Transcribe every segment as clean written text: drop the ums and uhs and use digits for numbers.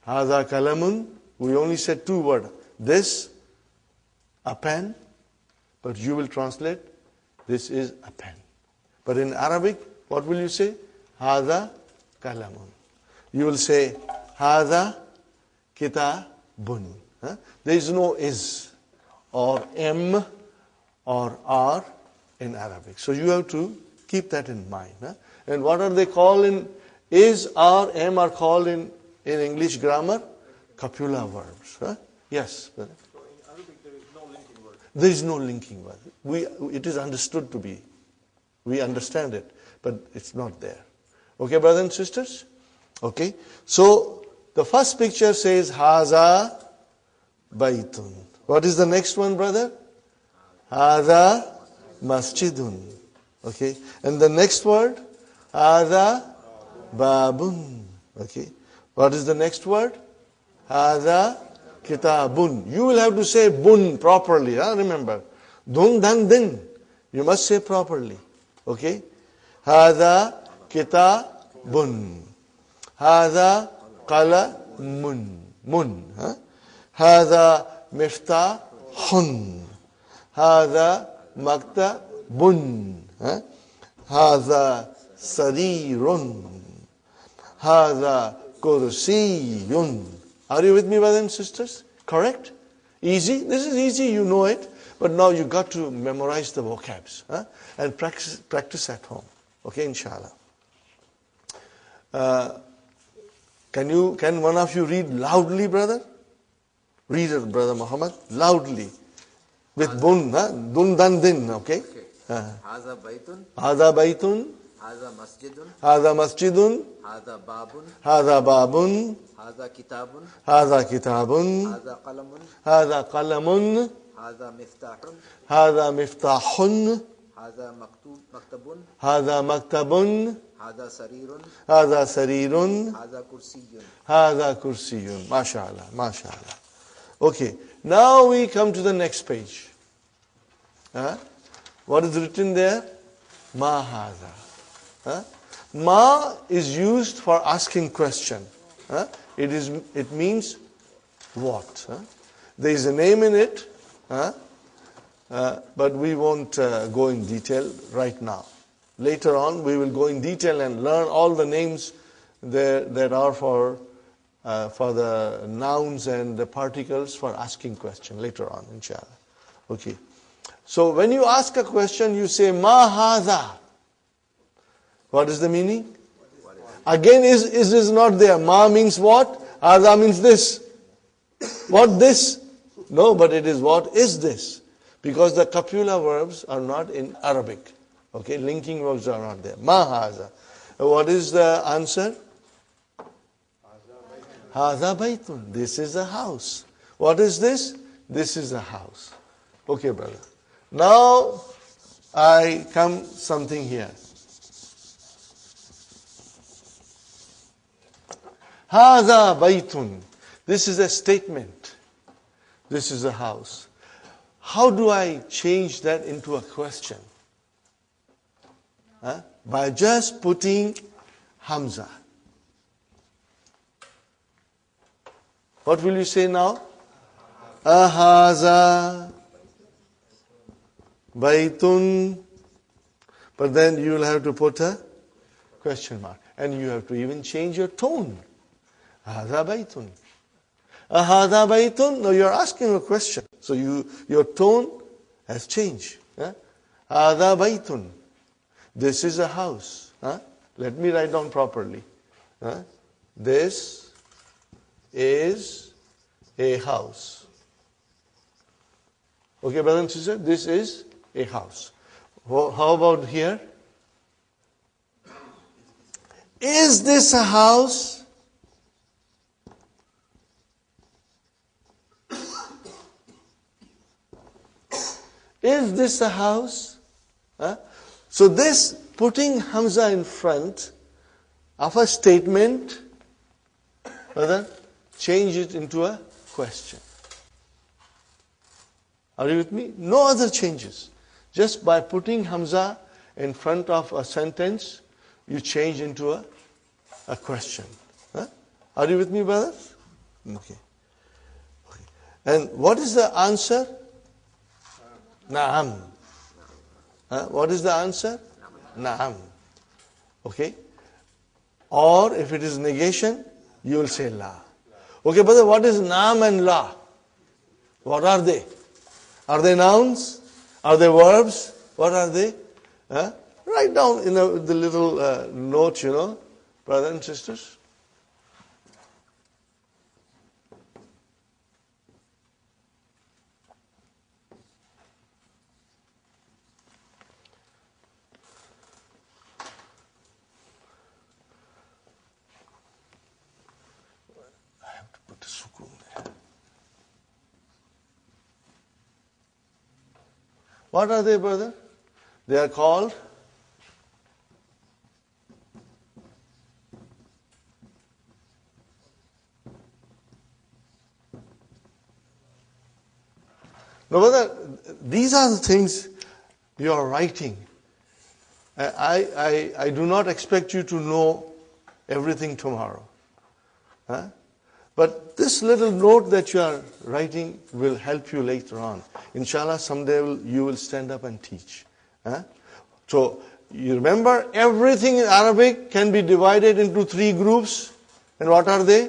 Hada kalamun. We only said two words. This, a pen. But you will translate, this is a pen. But in Arabic, what will you say? Hada kalamun. You will say, Hada kitabun. There is no is or am or are in Arabic. So you have to keep that in mind. And what are they called in is, are, am are called in English grammar? Copula verbs. Yes. Brother? So in Arabic there is no linking word. There is no linking word. It is understood to be. We understand it, but it's not there. Okay, brothers and sisters? Okay. So the first picture says Haza Baitun. What is the next one, brother? Haza Masjidun. Okay. And the next word? Haza Babun. Okay. What is the next word? Haza Kitabun. You will have to say bun properly. Remember. Dun dan din. You must say properly. Okay. Haza Kitabun. Haza Qalamun. Mun. Haza Miftahun. Haza Maktabun. Haza Sarirun. Haza Kursiyun. Are you with me, brothers and sisters? Correct? Easy? This is easy, you know it. But now you got to memorize the vocabs and practice at home. Okay, inshallah. Can one of you read loudly, brother? Read it, brother Muhammad, loudly. With bun, dun dan din, okay? Haza baitun. Haza baitun. Haza masjidun. Haza masjidun. Haza babun. Haza babun. Haza kitabun. Haza kitabun. Haza qalamun. Haza qalamun. Haza miftahun. Haza miftahun. Haza maktabun. Haza maktabun. Haza sarirun. Haza sarirun. Haza kursiyun. Haza kursiyun. MashaAllah, MashaAllah. Okay, now we come to the next page. What is written there? Ma haza. Ma is used for asking question. It means what? There is a name in it, but we won't go in detail right now. Later on, we will go in detail and learn all the names that are for the nouns and the particles for asking question later on, inshallah. Okay. So when you ask a question, you say ma hadha. What is the meaning? Again, is not there. Ma means what? Hadha means this. What this? No, but it is what is this? Because the copula verbs are not in Arabic. Okay, linking verbs are not there. Ma hadha. What is the answer? Hadha baitun. This is a house. What is this? This is a house. Okay, brother. Now, I come something here. Hadha baitun. This is a statement. This is a house. How do I change that into a question? By just putting Hamza. What will you say now? Ahaza baitun. But then you will have to put a question mark. And you have to even change your tone. Ahaza baitun. Ahaza baitun. Now you are asking a question. So your tone has changed. Ahaza baitun. This is a house. Let me write down properly. This is a house. Okay, brother and sister, this is a house. How about here? Is this a house? Is this a house? So this, putting Hamza in front of a statement, brother, change it into a question. Are you with me? No other changes. Just by putting Hamza in front of a sentence, you change into a question. Are you with me, brothers? Okay. Okay. And what is the answer? Na'am. What is the answer? Na'am. Okay. Or if it is negation, you will say la. Okay, brother, what is naam and la? What are they? Are they nouns? Are they verbs? What are they? Write down in the little note, brothers and sisters. I have to put a sukoon there. What are they, brother? They are called no, brother, these are the things you are writing. I do not expect you to know everything tomorrow. But this little note that you are writing will help you later on. Inshallah, someday you will stand up and teach. So, you remember, everything in Arabic can be divided into 3 groups. And what are they?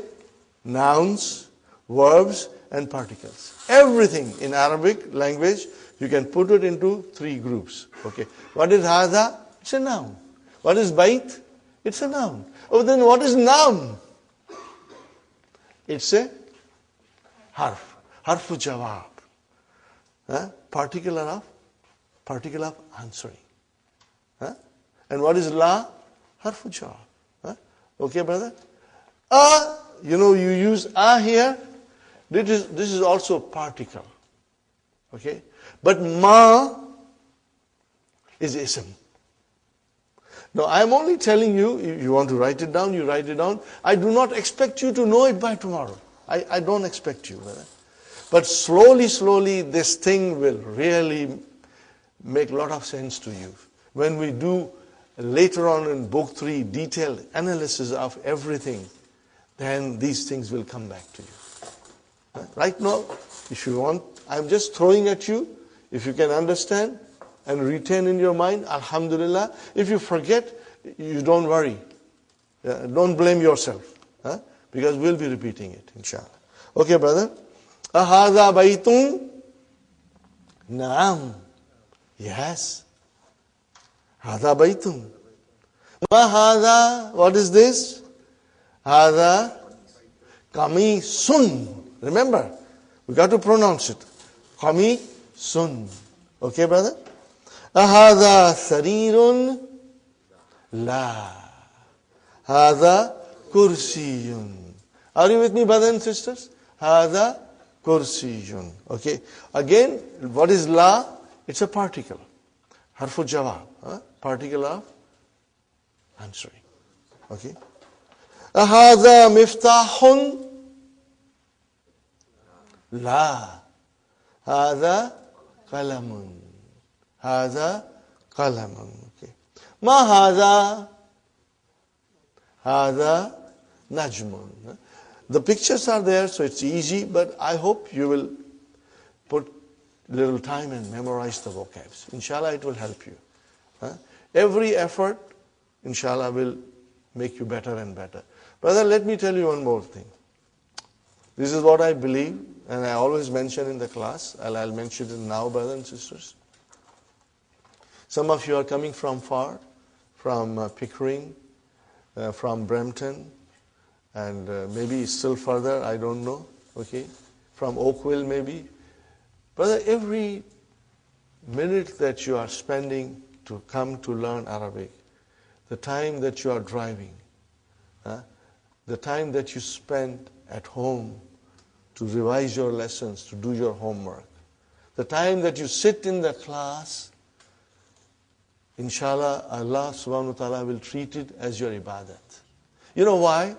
Nouns, verbs, and particles. Everything in Arabic language, you can put it into 3 groups. Okay. What is hadha? It's a noun. What is bait? It's a noun. Oh, then what is noun? It's a harf. Harfu jawab. Particle of answering. And what is la? Harfu jawab. Okay, brother? You use here. This is also a particle. Okay? But ma is ism. Now, I am only telling you, if you want to write it down, you write it down. I do not expect you to know it by tomorrow. I don't expect you. Brother. But slowly, this thing will really make a lot of sense to you. When we do later on in book 3, detailed analysis of everything, then these things will come back to you. Right now, if you want, I'm just throwing at you. If you can understand and retain in your mind, alhamdulillah. If you forget, you don't worry. Don't blame yourself. Because we'll be repeating it, inshallah. Okay, brother? Ahadha baytun? Naam. Yes. Hadha baytun. Ma hadha? What is this? Hadha kamisun. Remember, we got to pronounce it. Kamisun. Okay, brother? Ahadha sarirun? La. Hadha kursiyun. Are you with me, brothers and sisters? Hadha kursiyun. Okay. Again, what is la? It's a particle. Harfu jawab. Particle of answering. Okay. Ahadha miftahun? La. Hadha qalamun. Hadha qalamun. Okay. Ma hadha? Hadha najmun. The pictures are there, so it's easy, but I hope you will put little time and memorize the vocabs. Inshallah, it will help you. Every effort, inshallah, will make you better and better. Brother, let me tell you one more thing. This is what I believe, and I always mention in the class, and I'll mention it now, brothers and sisters. Some of you are coming from far, from Pickering, from Brampton, and maybe still further, I don't know, okay, from Oakville maybe. Brother, every minute that you are spending to come to learn Arabic, the time that you are driving, the time that you spend at home to revise your lessons, to do your homework, the time that you sit in the class, inshallah, Allah subhanahu wa ta'ala will treat it as your ibadat. You know why?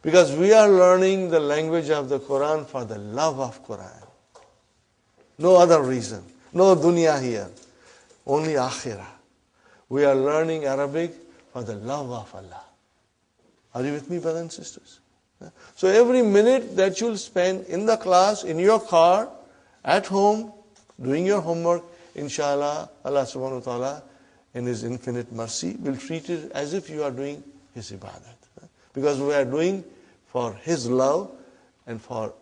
Because we are learning the language of the Quran for the love of Quran. No other reason. No dunya here. Only akhirah. We are learning Arabic for the love of Allah. Are you with me, brothers and sisters? So every minute that you'll spend in the class, in your car, at home, doing your homework, inshallah, Allah subhanahu wa ta'ala, in His infinite mercy, will treat it as if you are doing His ibadat. Because we are doing for His love and for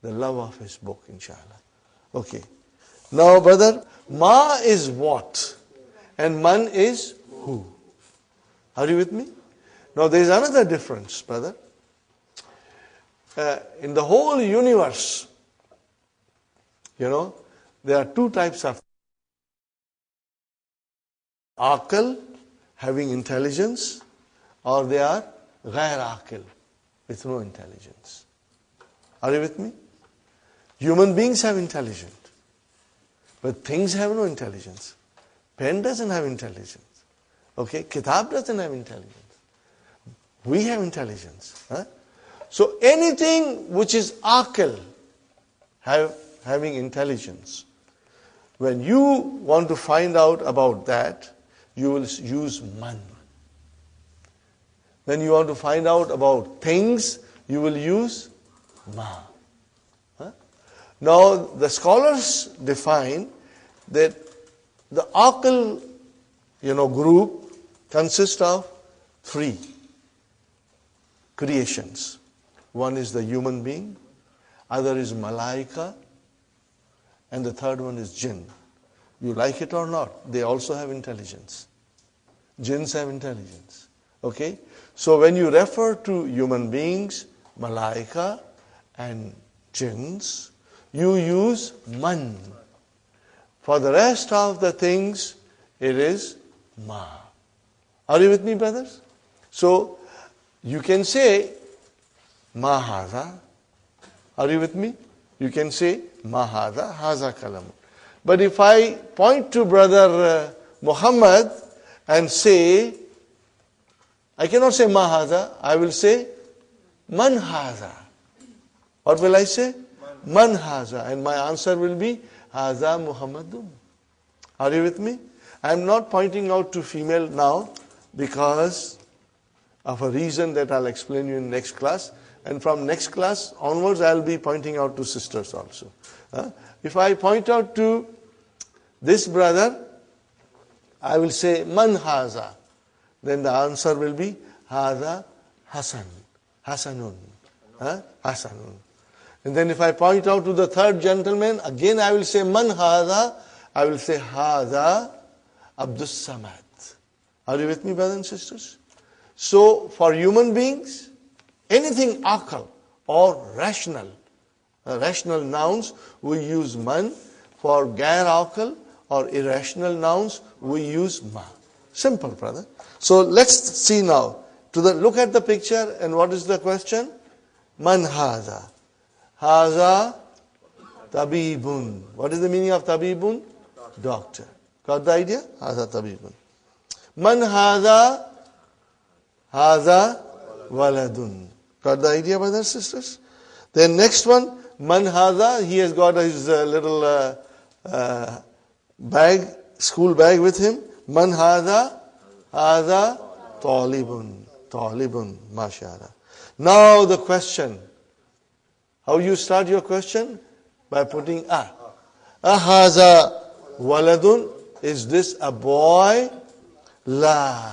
the love of His book, inshallah. Okay. Now, brother, ma is what? And man is who? Are you with me? Now, there is another difference, brother. In the whole universe, there are two types of aql, having intelligence, or they are ghair aql, with no intelligence. Are you with me? Human beings have intelligence, but things have no intelligence. Pen doesn't have intelligence. Okay, kitab doesn't have intelligence. We have intelligence. So anything which is aql, having intelligence, when you want to find out about that, you will use man. When you want to find out about things, you will use ma. Now, the scholars define that the aql, group consists of three creations. One is the human being, other is malaika, and the third one is jinn. You like it or not, they also have intelligence. Jinns have intelligence. Okay? So when you refer to human beings, malaika, and jinns, you use man. For the rest of the things, it is ma. Are you with me, brothers? So, you can say, ma hadha. Are you with me? You can say, ma hadha, haza kalam. But if I point to brother Muhammad and say, I cannot say ma hadha, I will say, man hadha. What will I say? Man hadha. And my answer will be, hadha Muhammadun. Are you with me? I am not pointing out to female now because of a reason that I'll explain you in next class. And from next class onwards, I'll be pointing out to sisters also. If I point out to this brother, I will say, man haza. Then the answer will be, haza Hasan. Hasanun. Hasanun. And then if I point out to the third gentleman, again I will say, man haza. I will say, haza Abdus Samad. Are you with me, brothers and sisters? So, for human beings, anything aql or rational nouns, we use man. For gair aql or irrational nouns, we use ma. Simple, brother. So, let's see now. Look at the picture, and what is the question? Man haza. Haza tabibun. What is the meaning of tabibun? Doctor. Got the idea? Haza tabibun. Man haza. Haza waladun. Got the idea, brothers and sisters? Then next one, man haza, he has got his little bag, school bag with him. Man haza, haza talibun. Talibun, mashallah. Now the question. How you start your question? By putting a. Haza waladun. Is this a boy? La.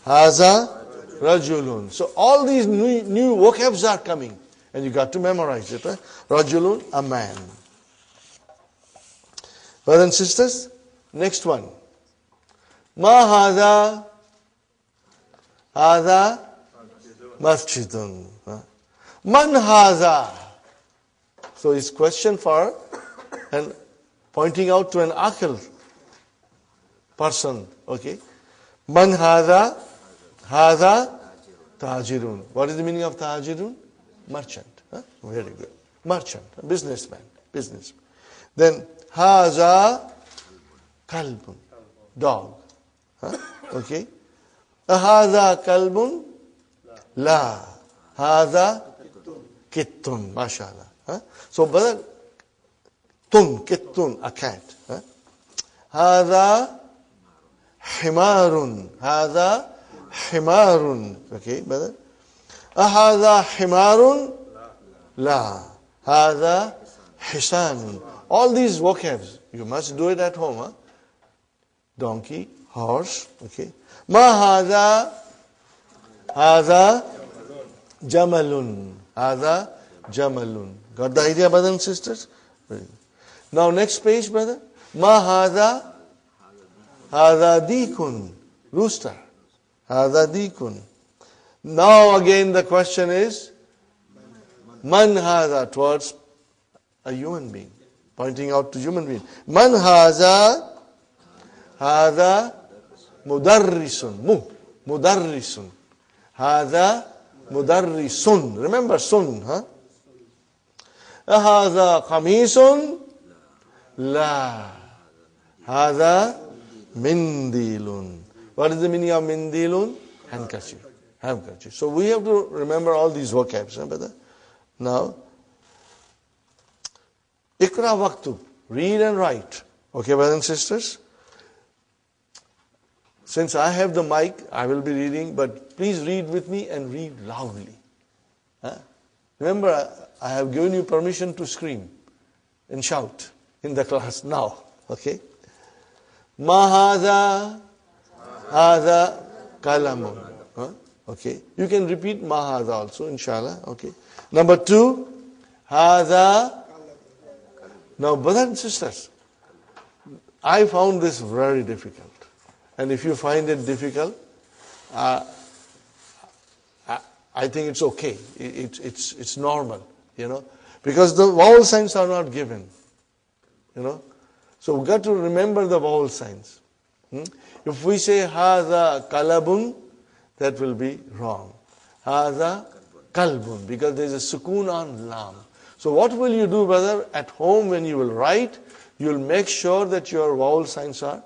Haza rajulun. So all these new vocabs are coming. And you got to memorize it. Right? Rajulun, a man. Brothers and sisters, next one. Ma haza. Haza masjidun. Man haza. So his question for and pointing out to an aql person. Okay. Man haza. Haza tajirun. What is the meaning of tajirun? Merchant. Very good. Merchant. Businessman. Then haza kalbun. Dog. Okay. Haza kalbun. La. Haza kittun. Mashallah. So, brother, kittun, a cat. Haza himarun. Haza himarun. Okay, brother. Ahadha himarun? La. Hadha hisanun. All these vocabs, you must do it at home. Huh? Donkey, horse, okay. Ma hadha? Hadha jamalun. Hadha jamalun. Got the idea, brothers and sisters? Very good. Now next page, brother. Ma hadha? Hadha dikun. Rooster. Hadha dikun. Now again the question is, man hadha, towards a human being, pointing out to human being. Man hadha? Hadha mudarrisun. Mudarrisun. Hadha mudarrisun. Remember sun, huh? Hadha qamisun? La. Hadha mindilun. What is the meaning of mindilun? Handkerchief. Handkerchief. So we have to remember all these vocabs, huh, brother? Now, Ikra waqtu. Read and write. Okay, brothers and sisters? Since I have the mic, I will be reading, but please read with me and read loudly. Huh? Remember, I have given you permission to scream and shout in the class now. Okay? Mahadha, hadha kalamun. Huh? Okay. You can repeat mahadha also, inshallah. Okay. Number 2, hadha. Now, brothers and sisters, I found this very difficult. And if you find it difficult, I think it's okay. It's normal, you know, because the vowel signs are not given, you know. So we've got to remember the vowel signs. If we say hadha kalabun, that will be wrong. Hadha kalbun, because there is a sukoon on lam. So what will you do, brother? At home when you will write, you will make sure that your vowel signs are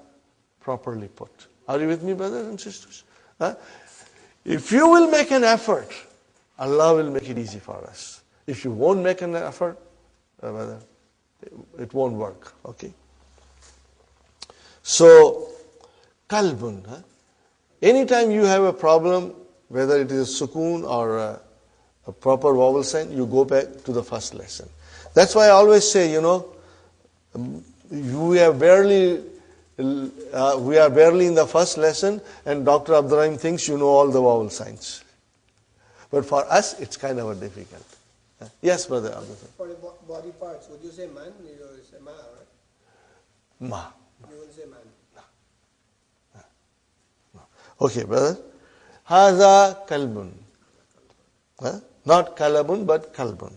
properly put. Are you with me, brothers and sisters? Huh? If you will make an effort, Allah will make it easy for us. If you won't make an effort, brother, it won't work. Okay? So, kalbun. Huh? Anytime you have a problem, whether it is a sukoon or a proper vowel sign, you go back to the first lesson. That's why I always say, you know, we are barely in the first lesson, and Dr. Abdurrahim thinks you know all the vowel signs. But for us, it's kind of a difficult. Yes, brother Abdurrahim. For the body parts, would you say man? You will say ma, right? Ma. You will say man. Okay, brother. Hadha kalbun. Not kalabun, but kalbun.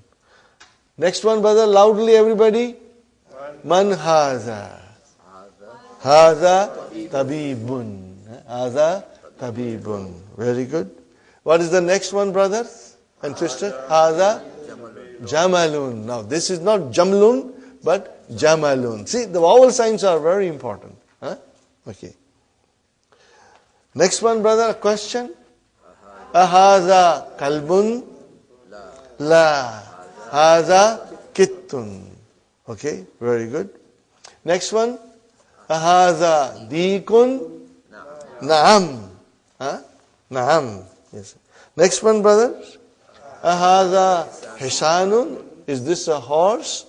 Next one, brother, loudly everybody. Man hadha. Hadha tabibun. Hadha tabibun. Very good. What is the next one, brothers and sisters? Hadha jamalun. Now, this is not jamlun, but jamalun. See, the vowel signs are very important. Okay. Next one, brother, a question. Ahadha kalbun? La. Hadha kittun. Okay, very good. Next one. Ahadha dikun? Naam. Naam. Yes. Next one, brothers. Ahadha hisanun? Is this a horse?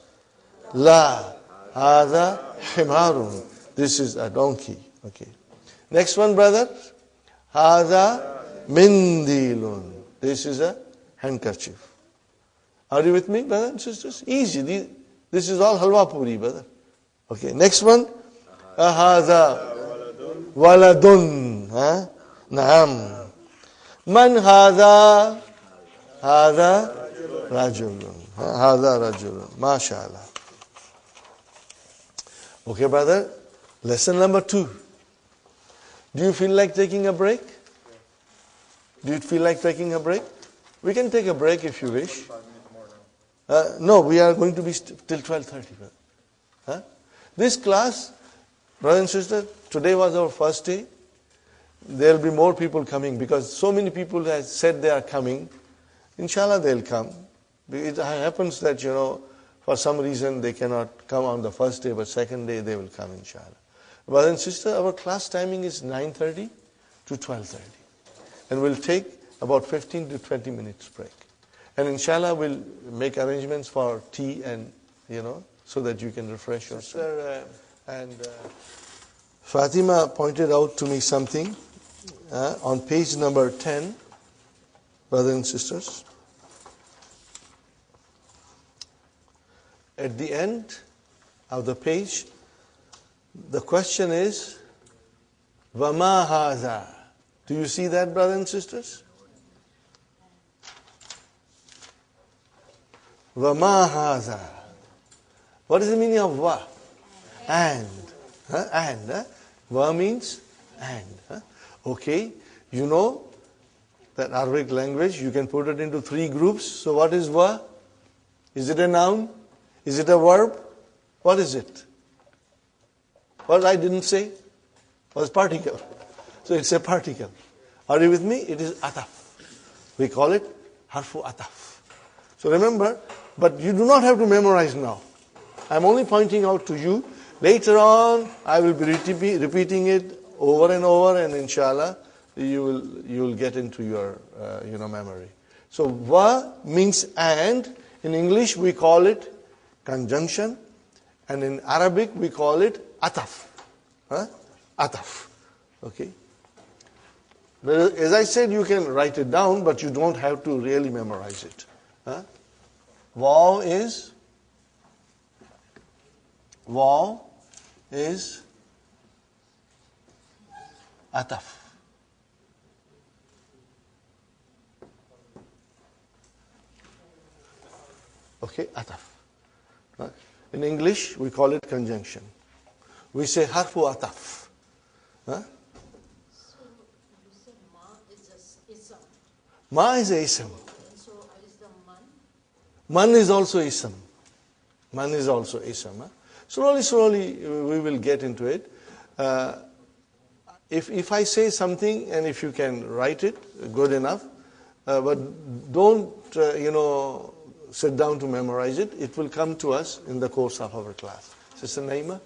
La. Hadha himarun. This is a donkey. Okay. Next one, brothers. Hadha mindilun. This is a handkerchief. Are you with me, brothers and sisters? Easy. This is all halwa puri, brother. Okay. Next one. Hadha waladun. Naam. Man hadha? Hadha rajulun. Hadha rajulun. MashaAllah. Okay, brother. Lesson number 2. Do you feel like taking a break? Do you feel like taking a break? We can take a break if you wish. No, we are going to be till 12:30. This class, brothers and sisters, today was our first day. There will be more people coming because so many people have said they are coming. Inshallah, they'll come. It happens that, you know, for some reason they cannot come on the first day, but second day they will come, inshallah. Brothers and sisters, our class timing is 9:30 to 12:30. And we'll take about 15 to 20 minutes break. And inshallah, we'll make arrangements for tea and, so that you can refresh yourself. And Fatima pointed out to me something on page number 10, brothers and sisters. At the end of the page, the question is, Vama haza. Do you see that, brothers and sisters? Vama haza. What is the meaning of va? And. And. Va means and. Okay. You know that Arabic language, you can put it into 3 groups. So what is va? Is it a noun? Is it a verb? What is it? What I didn't say was particle. So it's a particle. Are you with me? It is ataf. We call it harfu ataf. So remember, but you do not have to memorize now. I'm only pointing out to you. Later on, I will be repeating it over and over, and inshallah, you will get into your memory. So va means and. In English, we call it conjunction, and in Arabic, we call it ataf. Ataf. Okay. But as I said, you can write it down, but you don't have to really memorize it. Waw is ataf. Okay, ataf. In English, we call it conjunction. We say harfu ataf. So you said ma is a ism. Ma is a ism. And so is the man? Man is also ism. Man is also ism. Slowly, we will get into it. If I say something, and if you can write it, good enough. But don't, sit down to memorize it. It will come to us in the course of our class. Sister Naima?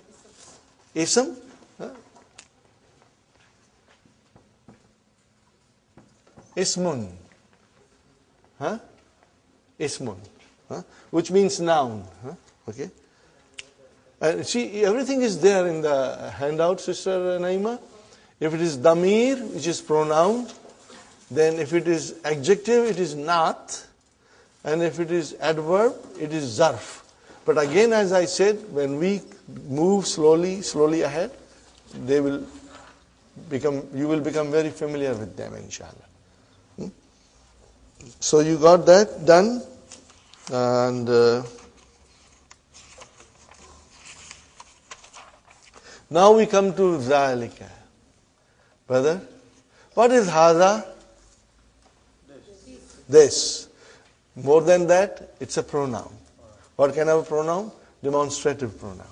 Ism? Ismun. Ismun. Which means noun. Okay? And see, everything is there in the handout, Sister Naima. If it is damir, which is pronoun, then if it is adjective, it is not. And if it is adverb, it is zarf. But again, as I said, when we move slowly ahead, you will become very familiar with them, inshallah. So you got that done. And now we come to zalika. Brother, what is haza? This. More than that, it's a pronoun. What kind of a pronoun? Demonstrative pronoun.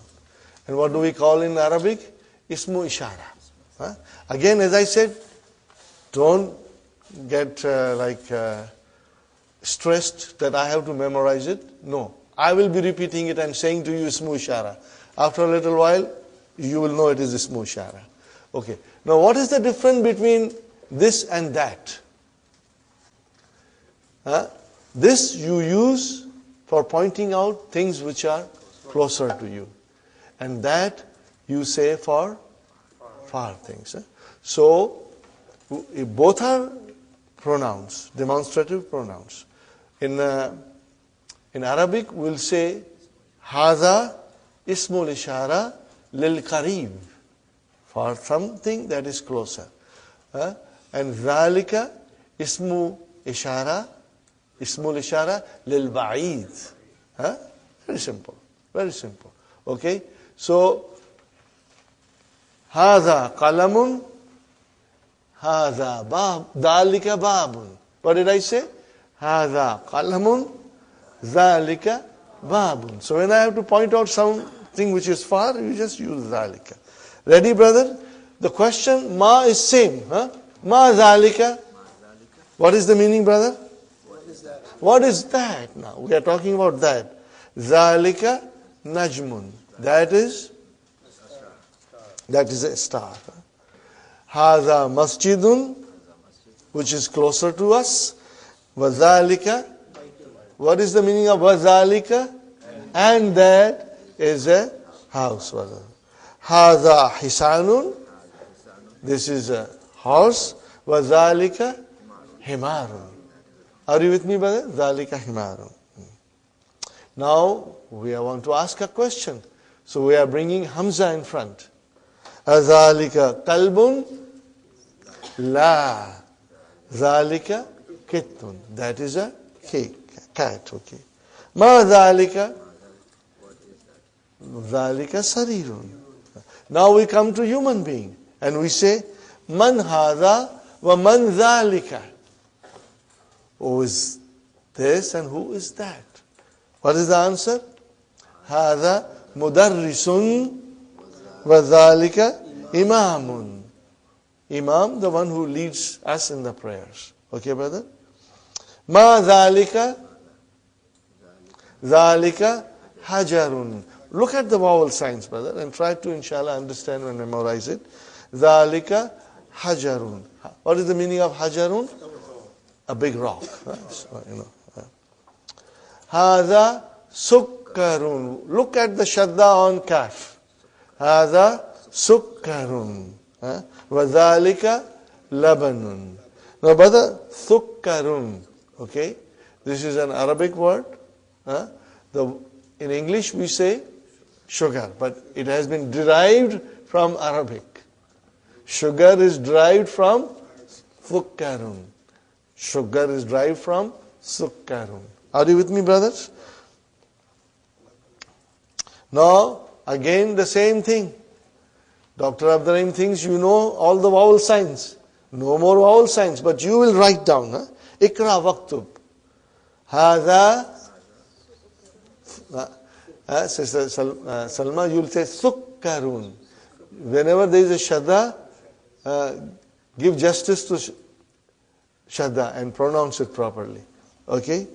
And what do we call in Arabic? Ismu ishara. Again, as I said, don't get stressed that I have to memorize it. No. I will be repeating it and saying to you ismu ishara. After a little while, you will know it is ismu ishara. Okay. Now, what is the difference between this and that? This you use for pointing out things which are closer to you. And that you say for far things. So, both are pronouns, demonstrative pronouns. In Arabic, we'll say, Haza ismul ishara lil qarib, for something that is closer. And Zalika ismul ishara lil ba'id. Very simple. Very simple. Okay? So, Haza qalamun, Haza bab, Dalika babun. What did I say? Haza qalamun, Zalika babun. So when I have to point out something which is far, you just use Zalika. Ready, brother? The question, ma is same. Ma Zalika. What is the meaning, brother? What is that now? We are talking about that. Zalika najmun. That is a star. Haza masjidun. which is closer to us. وَذَلِكَ. What is the meaning of وَذَلِكَ? And that is a house. هَذَا حِسَانٌ. This is a horse. وَذَلِكَ حِمَارٌ. Are you with me, brother? ذَلِكَ حِمَارٌ. Now, we want to ask a question. So we are bringing Hamza in front. أَذَلِكَ قَلْبٌ. La. Zalika kittun. That is a cat. Okay. Ma zalika. Zalika sarirun. Now we come to human being and we say, Man hadha wa man zalika. Who is this and who is that? What is the answer? Hadha mudarrisun wa zalika imamun. Imam, the one who leads us in the prayers. Okay, brother? Ma dhalika. Dhalika hajarun. Look at the vowel signs, brother, and try to, inshallah, understand and memorize it. Dhalika hajarun. What is the meaning of hajarun? A big rock. So, Hadha sukkarun. Look at the shadda on kaf. Hadha sukkarun. وَذَلِكَ لَبَنٌ. Now, brother, thukkarun. Okay? This is an Arabic word. In English, we say sugar, but it has been derived from Arabic. Sugar is derived from thukkarun. Sugar is derived from sukkarun. Are you with me, brothers? Now, again, the same thing. Dr. Abdurrahim thinks you know all the vowel signs. No more vowel signs, but you will write down. Ikra waktub. Hadha. Sister Salma, you will say sukkarun. Whenever there is a shadda, give justice to shadda and pronounce it properly. Okay?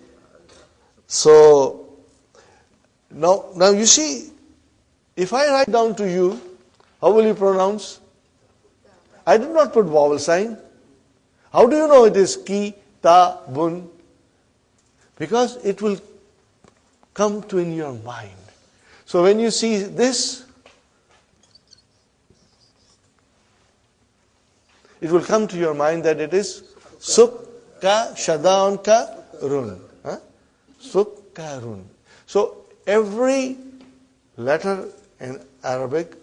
So, now you see, if I write down to you, how will you pronounce? I did not put vowel sign. How do you know it is ki, ta, bun? Because it will come to in your mind. So when you see this, it will come to your mind that it is sukka, shadda ka, run. Sukkarun. So every letter in Arabic,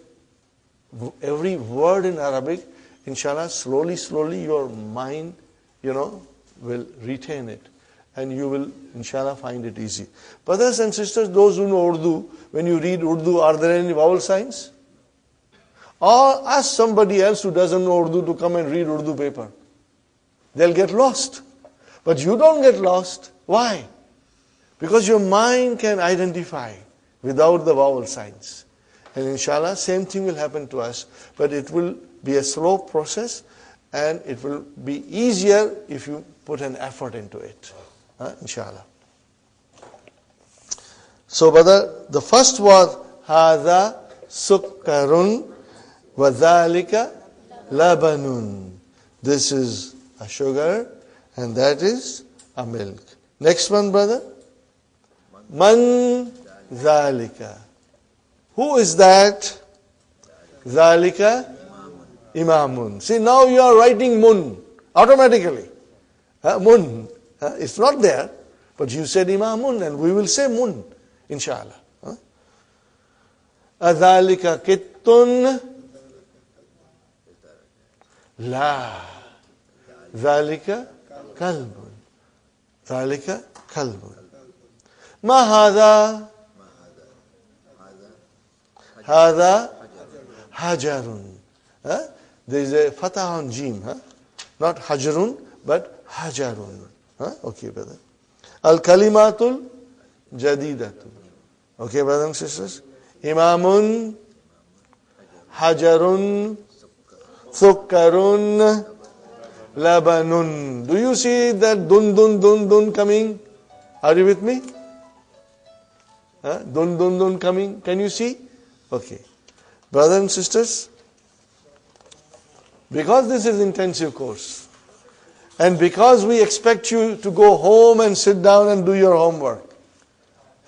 every word in Arabic, inshallah, slowly your mind, will retain it. And you will, inshallah, find it easy. Brothers and sisters, those who know Urdu, when you read Urdu, are there any vowel signs? Or ask somebody else who doesn't know Urdu to come and read Urdu paper. They'll get lost. But you don't get lost. Why? Because your mind can identify without the vowel signs. And inshallah, same thing will happen to us. But it will be a slow process and it will be easier if you put an effort into it. Inshallah. So, brother, the first was Hadha sukkarun wa dhalika labanun. This is a sugar and that is a milk. Next one, brother. Man dhalika. Who is that? Dhalika imamun. See, now you are writing mun automatically. Mun. It's not there, but you said imamun and we will say mun, inshallah. Adhalika kittun. La. Dhalika kalbun. Dhalika kalbun. Ma hadha. Hadha hajarun. There is a fatah on jim. Not hajarun, but hajarun. Okay, brother. Al-kalimatul jadidatul. Okay, brothers and sisters. Imamun, hajarun, thukkarun, labanun. Do you see that dun coming? Are you with me? Dun coming. Can you see? Okay. Brothers and sisters, because this is intensive course, And because we expect you to go home and sit down and do your homework.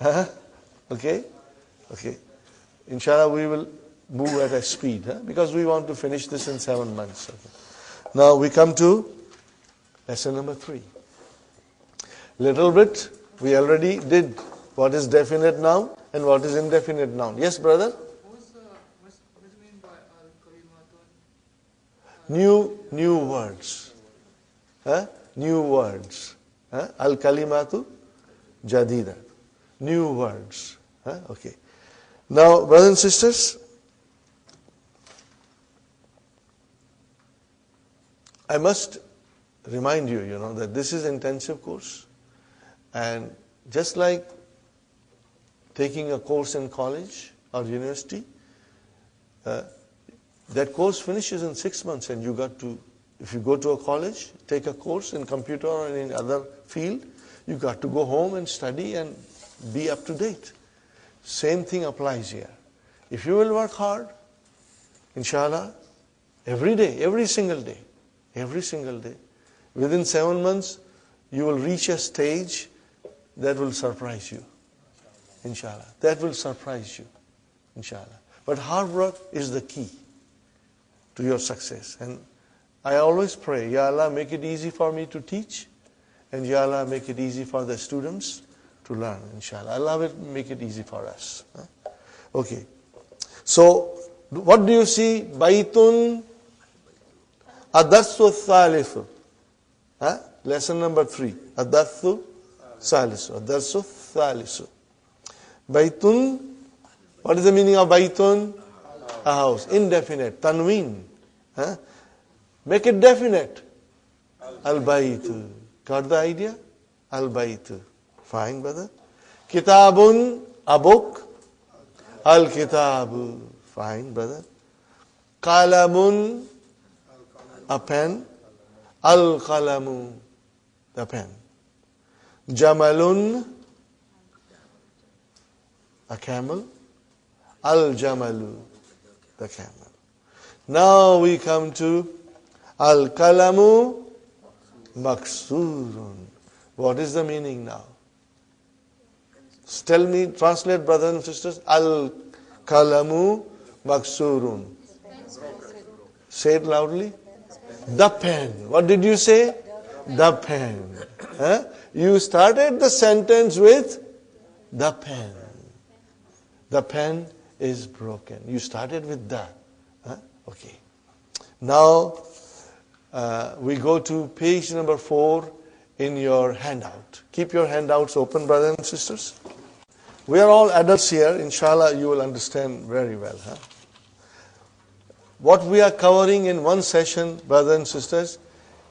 Huh? Okay? Okay. Inshallah, we will move at a speed, because we want to finish this in 7 months. Okay. Now we come to lesson number 3. Little bit, we already did what is definite noun and what is indefinite noun. Yes, brother? What's mean by al-kalimatun? New words. New words. Al-kalimatu jadida. New words. Okay. Now, brothers and sisters, I must remind you, that this is intensive course. And just like taking a course in college or university, that course finishes in 6 months, and you got to, if you go to a college, take a course in computer or in other field, you got to go home and study and be up to date. Same thing applies here. If you will work hard, inshallah, every day, every single day, within 7 months, you will reach a stage that will surprise you. Inshallah. That will surprise you. Inshallah. But hard work is the key to your success. And I always pray, Ya Allah, make it easy for me to teach, and Ya Allah, make it easy for the students to learn, inshallah. Allah will make it easy for us. Okay. So, what do you see? Baitun Adathu Thalithu. Lesson number 3. Adathu Salisu. Adathu Thalisu. Baitun, what is the meaning of Baitun? A house. Indefinite. Tanween. Make it definite. Al-Baitu. Got the idea? Al-Baitu. Fine, brother. Kitabun, a book. Al-Kitabu. Fine, brother. Qalamun, a pen. Al-Qalamu, the pen. Jamalun, a camel. Al-Jamalu, the camel. Now we come to Al-Kalamu Maksurun. What is the meaning now? Tell me, translate, brothers and sisters. Al-Kalamu Maksurun. Say it loudly. The pen. What did you say? The pen. You started the sentence with the pen. The pen is broken. You started with the. Okay. Now, we go to page number 4 in your handout. Keep your handouts open, brothers and sisters. We are all adults here. Inshallah, you will understand very well. What we are covering in one session, brothers and sisters,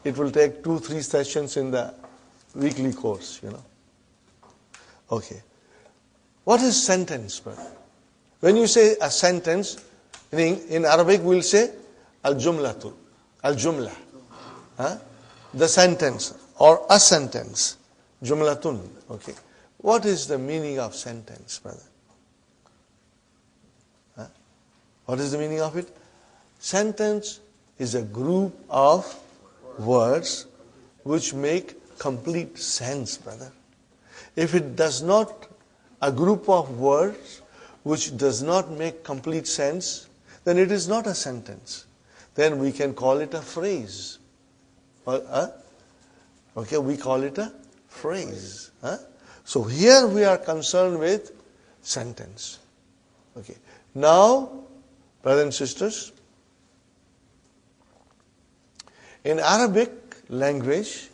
it will take 2-3 sessions in the weekly course, Okay. What is sentence, brother? When you say a sentence, in Arabic we'll say al-jumlatu, al-jumla. The sentence or a sentence. Jumlatun. Okay. What is the meaning of sentence, brother? What is the meaning of it? Sentence is a group of words which make complete sense, brother. If it does not, a group of words which does not make complete sense, then it is not a sentence. Then we can call it a phrase. Okay, we call it a phrase. So here we are concerned with sentence. Okay. Now, brothers and sisters, in Arabic language,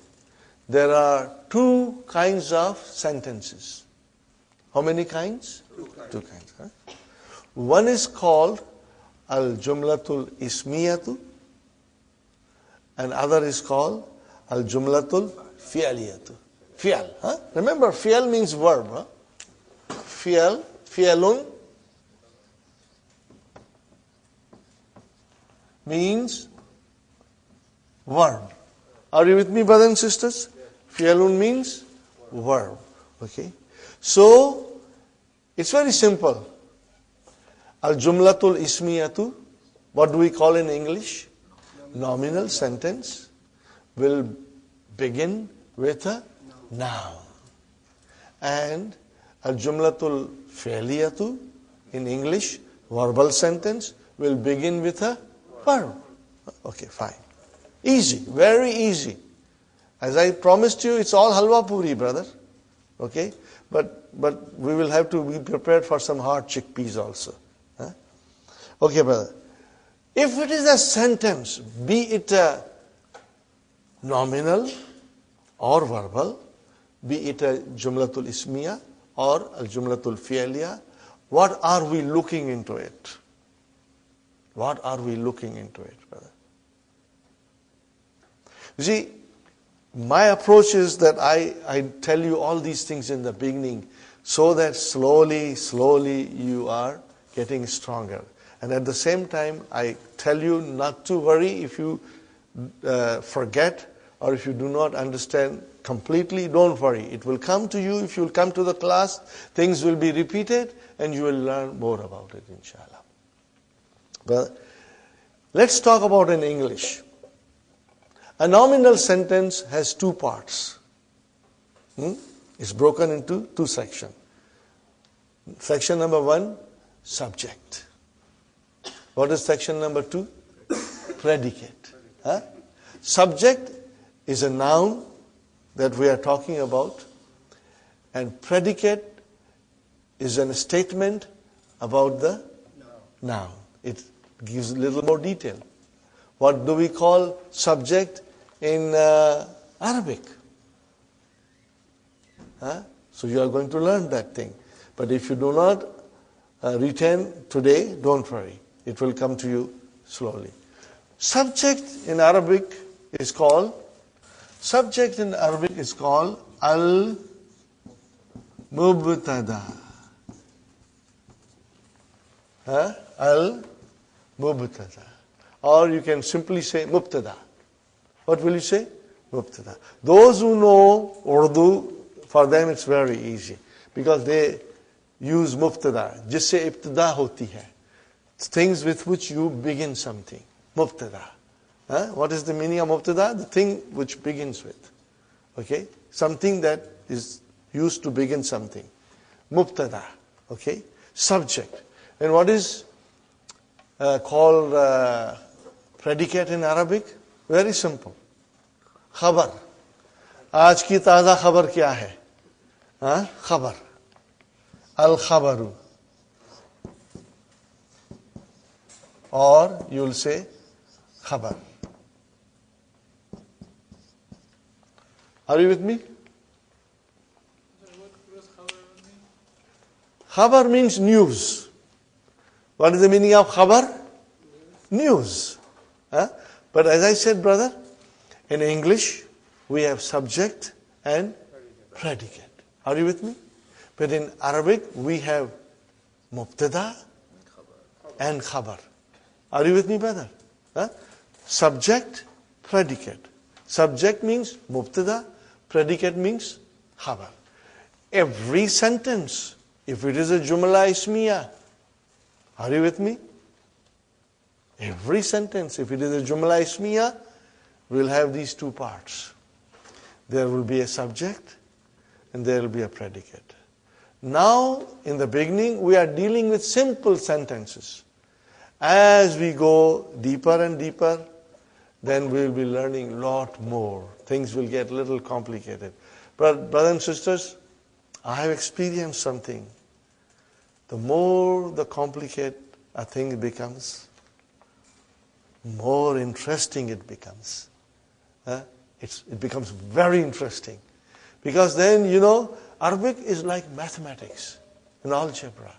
there are 2 kinds of sentences. How many kinds? 2 kinds. One is called al-jumlatul ismiyatu, and other is called al-jumlatul fi'aliyatu. Fi'al. Remember, fi'al means verb. Fi'al, fi'alun means verb. Are you with me, brothers and sisters? Fi'alun means verb. Okay. So, it's very simple. Al-jumlatul ismiyatu, what do we call in English? Nominal sentence will begin with a noun. And al-jumlatul fi'liyatu, in English, verbal sentence, will begin with a verb. Okay, fine. Easy, very easy. As I promised you, it's all halwa puri, brother. Okay? But we will have to be prepared for some hard chickpeas also. Huh? Okay, brother. If it is a sentence, be it a nominal or verbal, be it a jumlatul ismiya or a jumlatul fi'liya, what are we looking into it? What are we looking into it, brother? You see, my approach is that I tell you all these things in the beginning so that slowly you are getting stronger. And at the same time, I tell you not to worry if you forget or if you do not understand completely. Don't worry. It will come to you. If you will come to the class, things will be repeated and you will learn more about it, inshallah. But let's talk about in English. A nominal sentence has two parts. It's broken into two sections. Section number 1, subject. What is section number 2? Predicate. Huh? Subject is a noun that we are talking about, and predicate is a statement about the noun. It gives a little more detail. What do we call subject in Arabic? Huh? So you are going to learn that thing. But if you do not retain today, don't worry. It will come to you slowly. Subject in Arabic is called al-mubtada. Al-mubtada. Or you can simply say mubtada. What will you say? Mubtada. Those who know Urdu, for them it's very easy. Because they use mubtada. Jisse ibtada hoti hai. Things with which you begin something. Mubtada. What is the meaning of mubtada? The thing which begins with. Okay? Something that is used to begin something. Mubtada. Okay? Subject. And what is called predicate in Arabic? Very simple. Khabar. आज की ताज़ा खबर क्या है? खबर. Al-khabaru. Or you will say khabar. Are you with me? What does khabar mean? Khabar means news. What is the meaning of khabar? News. But as I said, brother, in English, we have subject and predicate. Are you with me? But in Arabic, we have mubtada and khabar. Are you with me, brother? Subject, predicate. Subject means mubtada, predicate means khabar. Every sentence, if it is a jumla ismiya, are you with me? Every sentence, if it is a jumla ismiya, will have these two parts. There will be a subject and there will be a predicate. Now, in the beginning, we are dealing with simple sentences. As we go deeper and deeper, then we will be learning a lot more. Things will get a little complicated. But brothers and sisters, I have experienced something. The more the complicated a thing becomes, more interesting it becomes. It becomes very interesting. Because then, Arabic is like mathematics and algebra,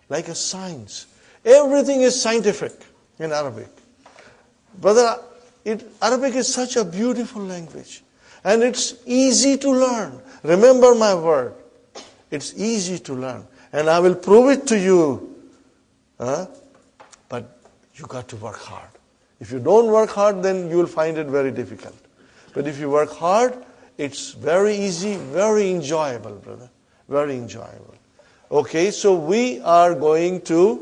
like a science. Everything is scientific in Arabic. Brother, Arabic is such a beautiful language. And it's easy to learn. Remember my word. It's easy to learn. And I will prove it to you. But you got to work hard. If you don't work hard, then you will find it very difficult. But if you work hard, it's very easy, very enjoyable, brother. Very enjoyable. Okay, so we are going to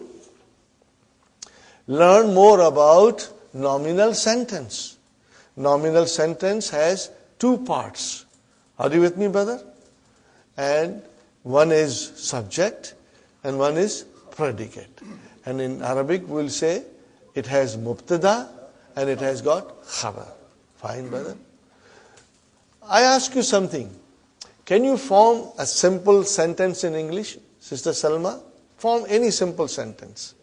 learn more about nominal sentence. Nominal sentence has two parts. Are you with me, brother? And one is subject and one is predicate. And in Arabic we'll say it has mubtada and it has got khabar. Fine, brother? I ask you something. Can you form a simple sentence in English, Sister Salma? Form any simple sentence.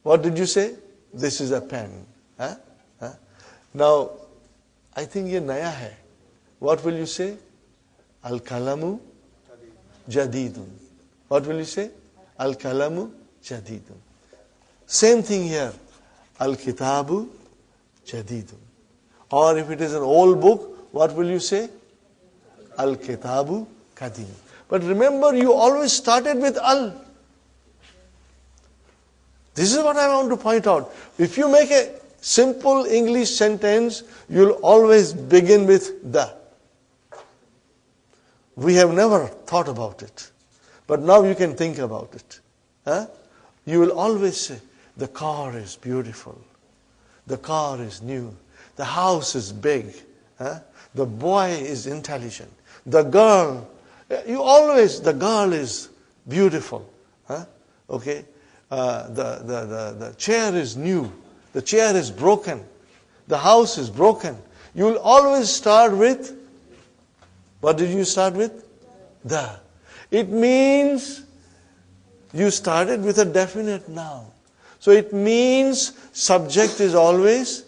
What did you say? This is a pen. Huh? Huh? Now, I think ye naya hai. What will you say? Al-kalamu jadidun. What will you say? Al-kalamu jadidun. Same thing here. Al-kitabu jadidun. Or if it is an old book, what will you say? Al-kitabu kadim. But remember, you always started with al. This is what I want to point out. If you make a simple English sentence, you'll always begin with the. We have never thought about it. But now you can think about it. Huh? You will always say, the car is beautiful. The car is new. The house is big. Huh? The boy is intelligent. The girl, the girl is beautiful. Huh? Okay? The chair is new. The chair is broken. The house is broken. You will always start with, what did you start with? The. It means you started with a definite noun. So it means subject is always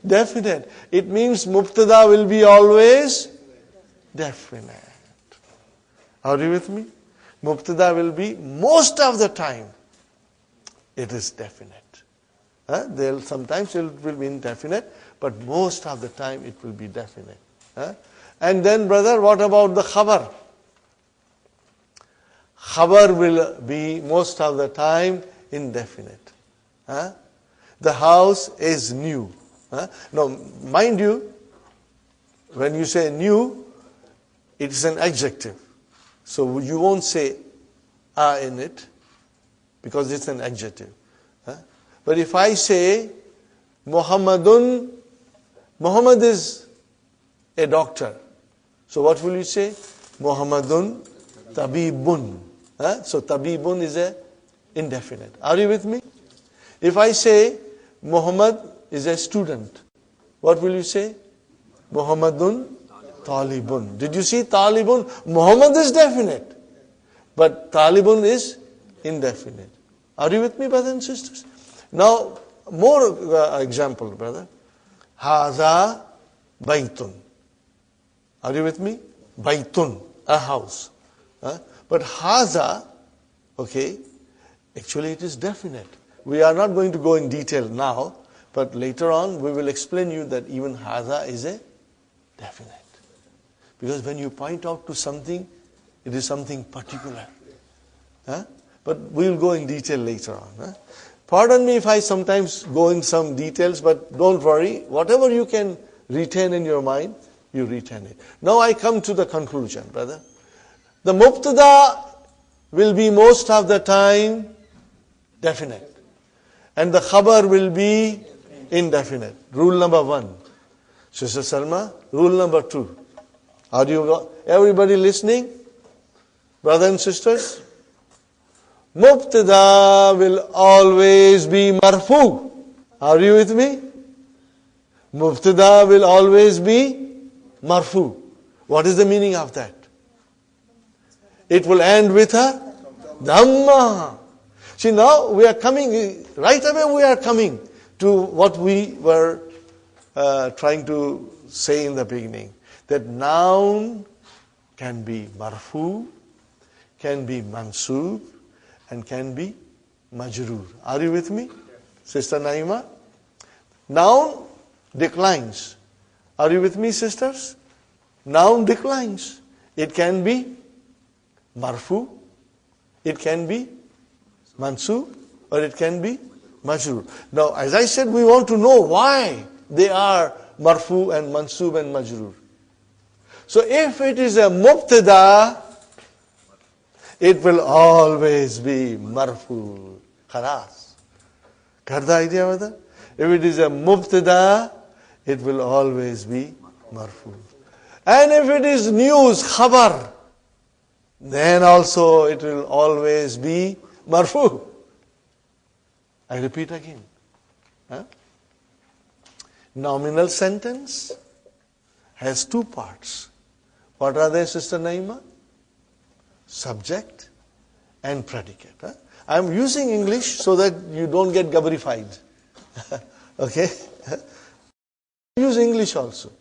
definite. It means mubtada will be always definite. Are you with me? Mubtada will be most of the time. It is definite. Sometimes it will be indefinite, but most of the time it will be definite. And then, brother, what about the khabar? Khabar will be most of the time indefinite. The house is new. Now, mind you, when you say new, it is an adjective. So you won't say a in it, because it's an adjective. But if I say Muhammad is a doctor. So what will you say? Muhammadun tabibun. So tabibun is a indefinite. Are you with me? If I say Muhammad is a student, what will you say? Muhammadun talibun. Did you see talibun? Muhammad is definite, but talibun is indefinite. Are you with me, brothers and sisters? Now, more example, brother. Haza baytun. Are you with me? Baytun, a house. But haza, okay, actually it is definite. We are not going to go in detail now, but later on we will explain you that even haza is a definite. Because when you point out to something, it is something particular. But we will go in detail later on. Pardon me if I sometimes go in some details, but don't worry. Whatever you can retain in your mind, you retain it. Now I come to the conclusion, brother. The mubtada will be most of the time definite. And the khabar will be indefinite. Rule number 1. Sister Salma, rule number 2. Are you everybody listening? Brothers and sisters? Mubtada will always be marfu. Are you with me? Mubtada will always be marfu. What is the meaning of that? It will end with a dhamma. See, now we are coming, right away we are coming to what we were trying to say in the beginning. That noun can be marfu, can be mansub, and can be majroor. Are you with me, Sister Naima? Noun declines. Are you with me, sisters? Noun declines. It can be marfu, it can be mansub, or it can be majroor. Now, as I said, we want to know why they are marfu and mansub and majroor. So if it is a mubtada, it will always be marfu. Khalas. Got the idea, brother? If it is a mubtada, it will always be marfu. And if it is news, khabar, then also it will always be marfu. I repeat again. Huh? Nominal sentence has two parts. What are they, Sister Naima? Subject and predicate. Huh? I am using English so that you don't get gabbarified. Okay? Use English also.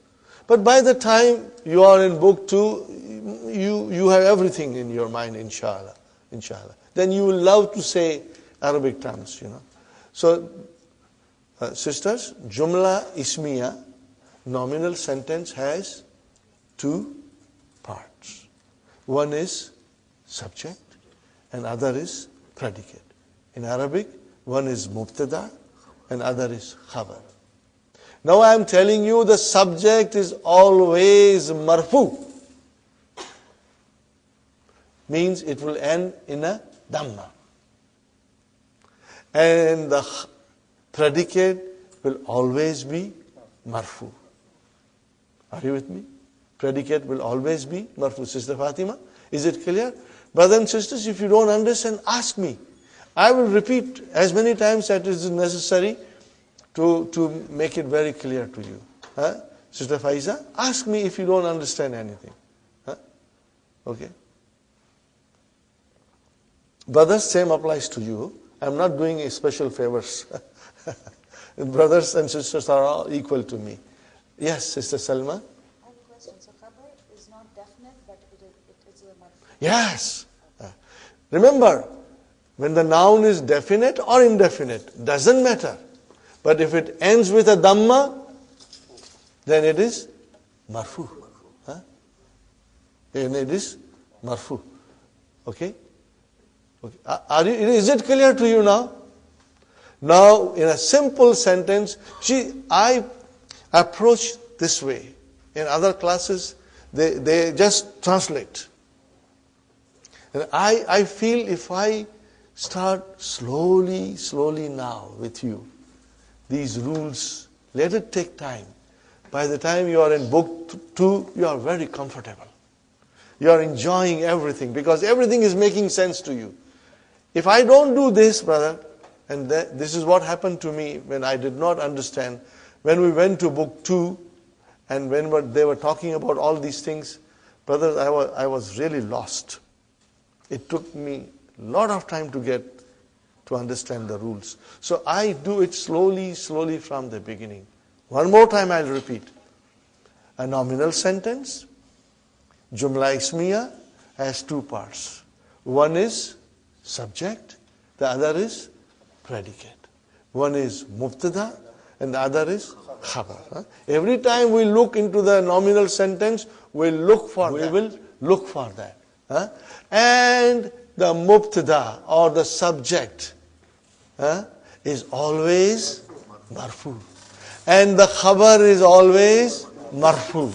But by the time you are in book 2, you have everything in your mind, inshallah. Inshallah. Then you will love to say Arabic terms, you know. So, sisters, Jumla Ismiya, nominal sentence, has two parts. One is subject and other is predicate. In Arabic, one is mubtada and other is khabar. Now I am telling you the subject is always marfu. Means it will end in a dhamma. And the predicate will always be marfu. Are you with me? Predicate will always be marfu. Sister Fatima, is it clear? Brothers and sisters, if you don't understand, ask me. I will repeat as many times as is necessary to make it very clear to you. Huh? Sister Faiza, ask me if you don't understand anything. Huh? Okay. Brothers, same applies to you. I'm not doing a special favors. Brothers and sisters are all equal to me. Yes, Sister Salma? I have a question. So khabar is not definite, but it is a marfu. Yes. Remember, when the noun is definite or indefinite, doesn't matter. But if it ends with a dhamma, then it is marfu. Huh? Then it is marfu. Okay? Okay. Is it clear to you now? Now, in a simple sentence, I approach this way. In other classes, they just translate. And I feel if I start slowly now with you, these rules, let it take time. By the time you are in book 2, you are very comfortable. You are enjoying everything because everything is making sense to you. If I don't do this, brother, and this is what happened to me when I did not understand, when we went to book 2, and when they were talking about all these things, brothers, I was really lost. It took me a lot of time to understand the rules. So I do it slowly from the beginning. One more time I'll repeat. A nominal sentence, Jumla Ismiya, has two parts. One is subject, the other is predicate. One is mubtada and the other is khabar. Every time we look into the nominal sentence, we will look for that. And the mubtada or the subject is always marfu. And the khabar is always marfu.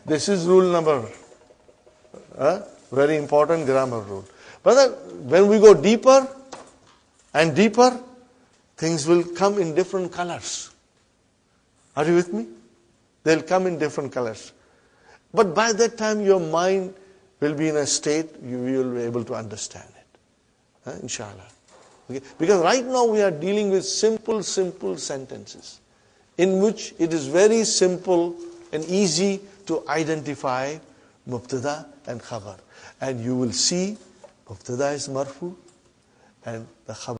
This is rule number, very important grammar rule. Brother, when we go deeper and deeper, things will come in different colors. Are you with me? They'll come in different colors. But by that time, your mind will be in a state you will be able to understand it. Inshallah. Okay? Because right now we are dealing with simple sentences in which it is very simple and easy to identify mubtada and khabar. And you will see mubtada is marfu and the khabar